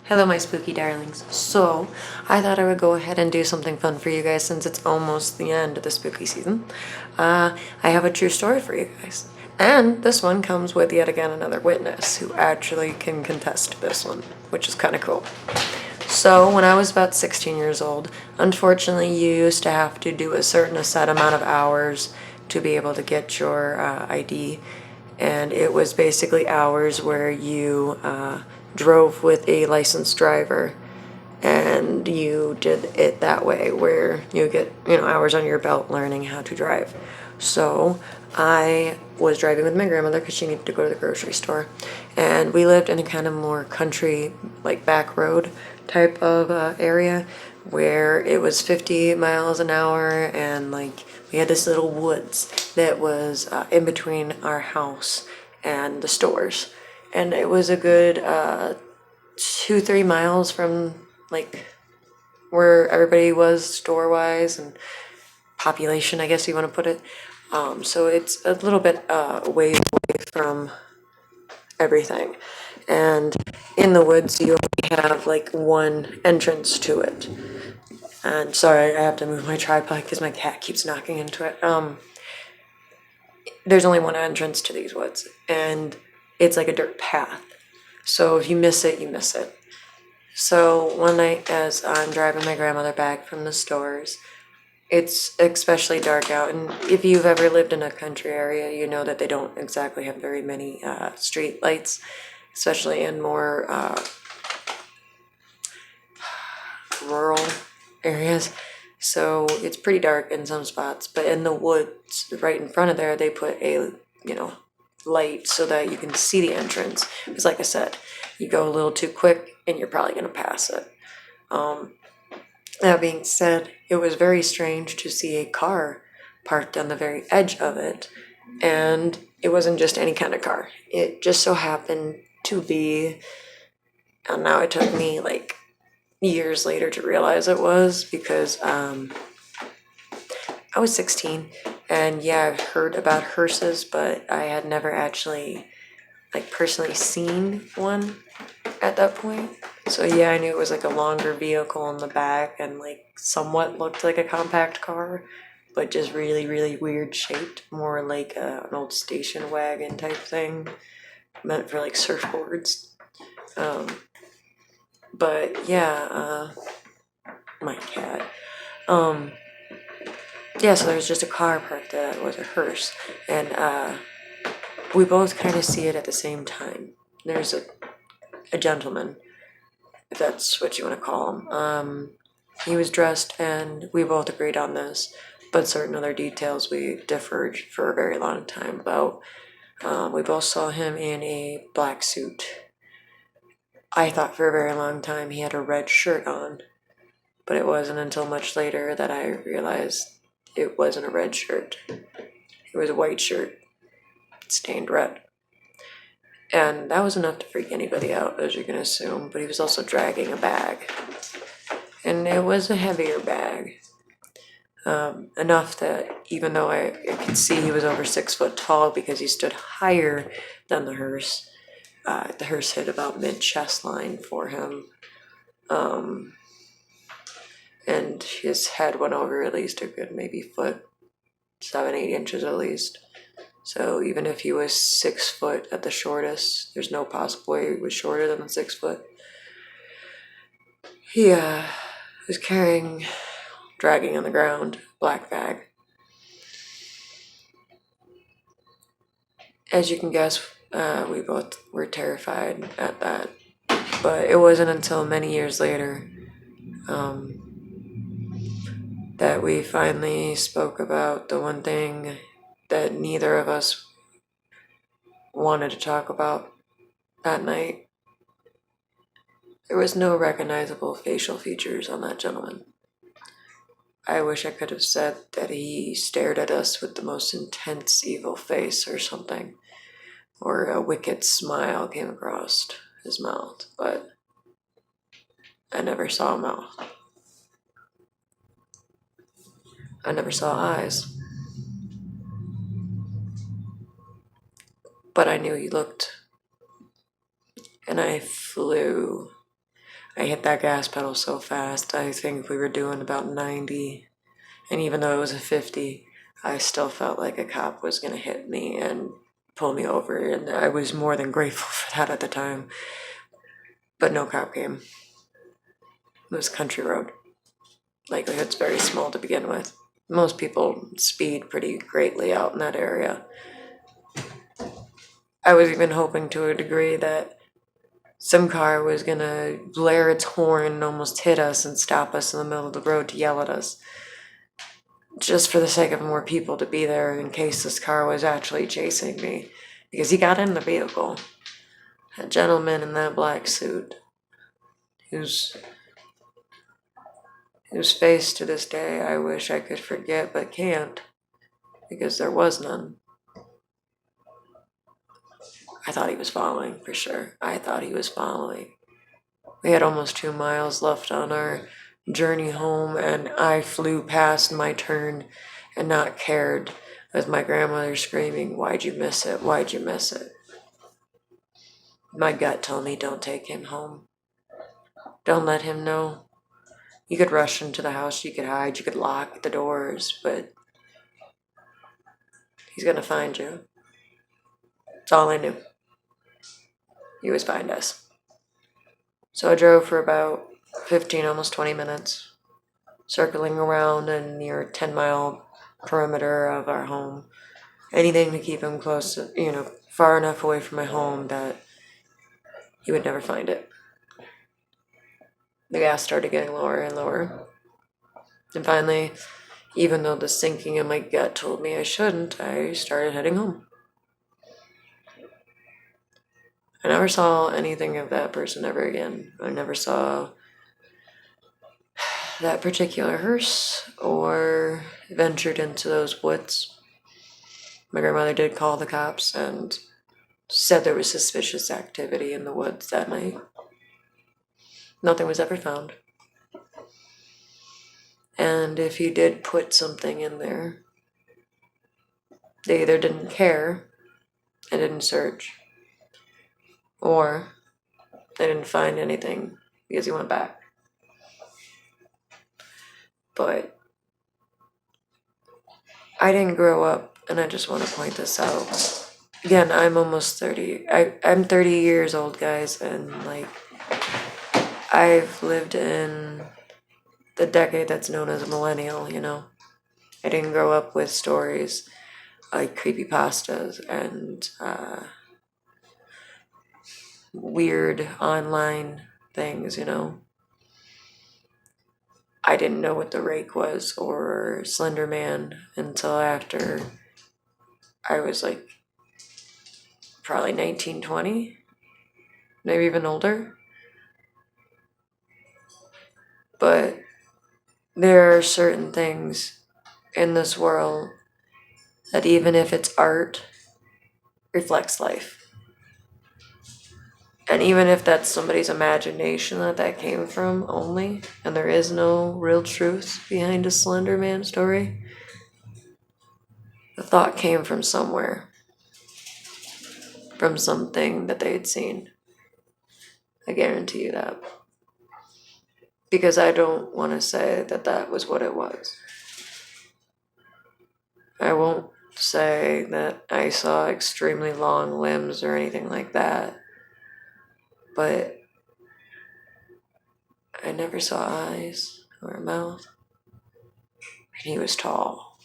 Hello, my spooky darlings. So, I thought I would go ahead and do something fun for you guys since it's almost the end of the spooky season. I have a true story for you guys. And this one comes with yet again another witness who actually can contest this one, which is kind of cool. So, when I was about 16 years old, unfortunately, you used to have to do a certain set amount of hours to be able to get your ID. And it was basically hours where you drove with a licensed driver and you did it that way where you get hours on your belt learning how to drive. So I was driving with my grandmother because she needed to go to the grocery store, and we lived in a kind of more country, like back road type of area where it was 50 miles an hour, and like we had this little woods that was in between our house and the stores, and it was a good 2-3 miles from like where everybody was store wise and population, I guess you want to put it. So it's a little bit ways away from everything. And in the woods, you only have like one entrance to it. And sorry, I have to move my tripod because my cat keeps knocking into it. There's only one entrance to these woods, and it's like a dirt path. So if you miss it, you miss it. So one night, as I'm driving my grandmother back from the stores, it's especially dark out, and if you've ever lived in a country area, you know that they don't exactly have very many street lights, especially in more rural areas. So it's pretty dark in some spots, but in the woods right in front of there, they put a light so that you can see the entrance. Because like I said, you go a little too quick and you're probably going to pass it. That being said, it was very strange to see a car parked on the very edge of it, and it wasn't just any kind of car. It just so happened to be, and now it took me like years later to realize it was, because I was 16, and yeah, I've heard about hearses, but I had never actually like personally seen one at that point. So yeah, I knew it was like a longer vehicle in the back and like somewhat looked like a compact car, but just really, really weird shaped, more like an old station wagon type thing, meant for like surfboards. But yeah, my cat. Yeah, so there was just a car parked that was a hearse, and we both kind of see it at the same time. There's a gentleman, if that's what you want to call him. He was dressed, and we both agreed on this, but certain other details we differed for a very long time about. We both saw him in a black suit. I thought for a very long time he had a red shirt on, but it wasn't until much later that I realized it wasn't a red shirt. It was a white shirt, stained red. And that was enough to freak anybody out, as you can assume, but he was also dragging a bag. And it was a heavier bag. Enough that even though I could see he was over 6 foot tall because he stood higher than the hearse hit about mid chest line for him. And his head went over at least a good maybe foot, 7-8 inches at least. So even if he was 6 foot at the shortest, there's no possible way he was shorter than 6 foot. He was dragging on the ground, black bag. As you can guess, we both were terrified at that. But it wasn't until many years later that we finally spoke about the one thing that neither of us wanted to talk about that night. There was no recognizable facial features on that gentleman. I wish I could have said that he stared at us with the most intense evil face or something, or a wicked smile came across his mouth, but I never saw a mouth. I never saw eyes. But I knew he looked, and I flew. I hit that gas pedal so fast. I think we were doing about 90. And even though it was a 50, I still felt like a cop was going to hit me and pull me over. And I was more than grateful for that at the time. But no cop came. It was country road. Likelihood's very small to begin with. Most people speed pretty greatly out in that area. I was even hoping to a degree that some car was gonna blare its horn and almost hit us and stop us in the middle of the road to yell at us. Just for the sake of more people to be there in case this car was actually chasing me. Because he got in the vehicle. That gentleman in that black suit, whose face to this day I wish I could forget but can't, because there was none. I thought he was following, for sure. I thought he was following. We had almost 2 miles left on our journey home, and I flew past my turn and not cared, with my grandmother screaming, "Why'd you miss it? Why'd you miss it?" My gut told me, don't take him home. Don't let him know. You could rush into the house, you could hide, you could lock the doors, but he's gonna find you. That's all I knew. He was find us. So I drove for about 15, almost 20 minutes, circling around a near 10-mile perimeter of our home. Anything to keep him close, far enough away from my home that he would never find it. The gas started getting lower and lower. And finally, even though the sinking in my gut told me I shouldn't, I started heading home. I never saw anything of that person ever again. I never saw that particular hearse or ventured into those woods. My grandmother did call the cops and said there was suspicious activity in the woods that night. Nothing was ever found. And if you did put something in there, they either didn't care and didn't search, or they didn't find anything because he went back. But I didn't grow up, and I just want to point this out. Again, I'm almost 30. I'm 30 years old, guys, and I've lived in the decade that's known as a millennial, I didn't grow up with stories like creepypastas and weird online things, I didn't know what the rake was or Slender Man until after I was probably 19, 20, maybe even older. But there are certain things in this world that even if it's art, reflects life. And even if that's somebody's imagination that came from only, and there is no real truth behind a Slender Man story, the thought came from somewhere, from something that they had seen. I guarantee you that. Because I don't want to say that was what it was. I won't say that I saw extremely long limbs or anything like that. But I never saw eyes or a mouth. And he was tall.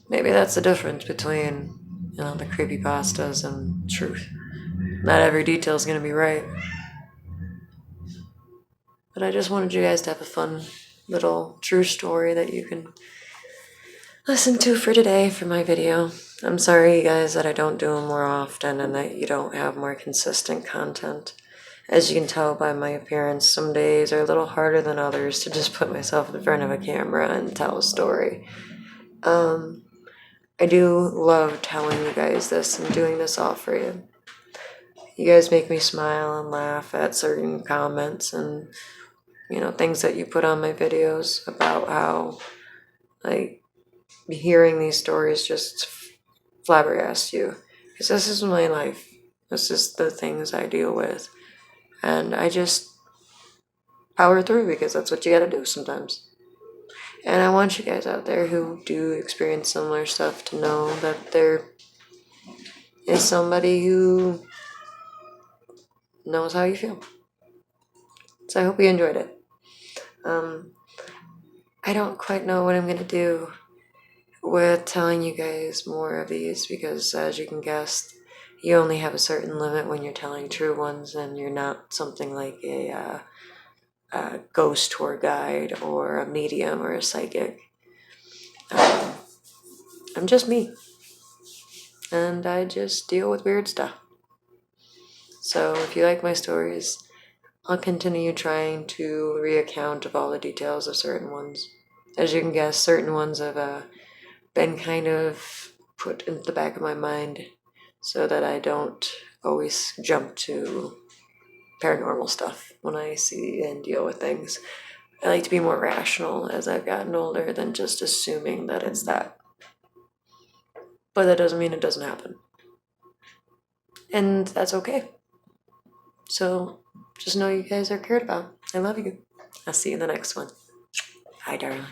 Maybe that's the difference between, the creepypastas and truth. Not every detail is going to be right. But I just wanted you guys to have a fun little true story that you can listen to for today for my video. I'm sorry, you guys, that I don't do them more often and that you don't have more consistent content. As you can tell by my appearance, some days are a little harder than others to just put myself in front of a camera and tell a story. I do love telling you guys this and doing this all for you. You guys make me smile and laugh at certain comments and, things that you put on my videos about how, hearing these stories just flabbergasts you. Because this is my life. This is the things I deal with. And I just power through because that's what you gotta do sometimes. And I want you guys out there who do experience similar stuff to know that there is somebody who knows how you feel. So I hope you enjoyed it. I don't quite know what I'm gonna do with telling you guys more of these because, as you can guess, you only have a certain limit when you're telling true ones, and you're not something like a ghost tour guide or a medium or a psychic. I'm just me, and I just deal with weird stuff. So if you like my stories, I'll continue trying to recount of all the details of certain ones. As you can guess, certain ones have been kind of put in the back of my mind so that I don't always jump to paranormal stuff when I see and deal with things. I like to be more rational as I've gotten older than just assuming that it's that. But that doesn't mean it doesn't happen. And that's okay. So just know you guys are cared about. I love you. I'll see you in the next one. Bye, darling.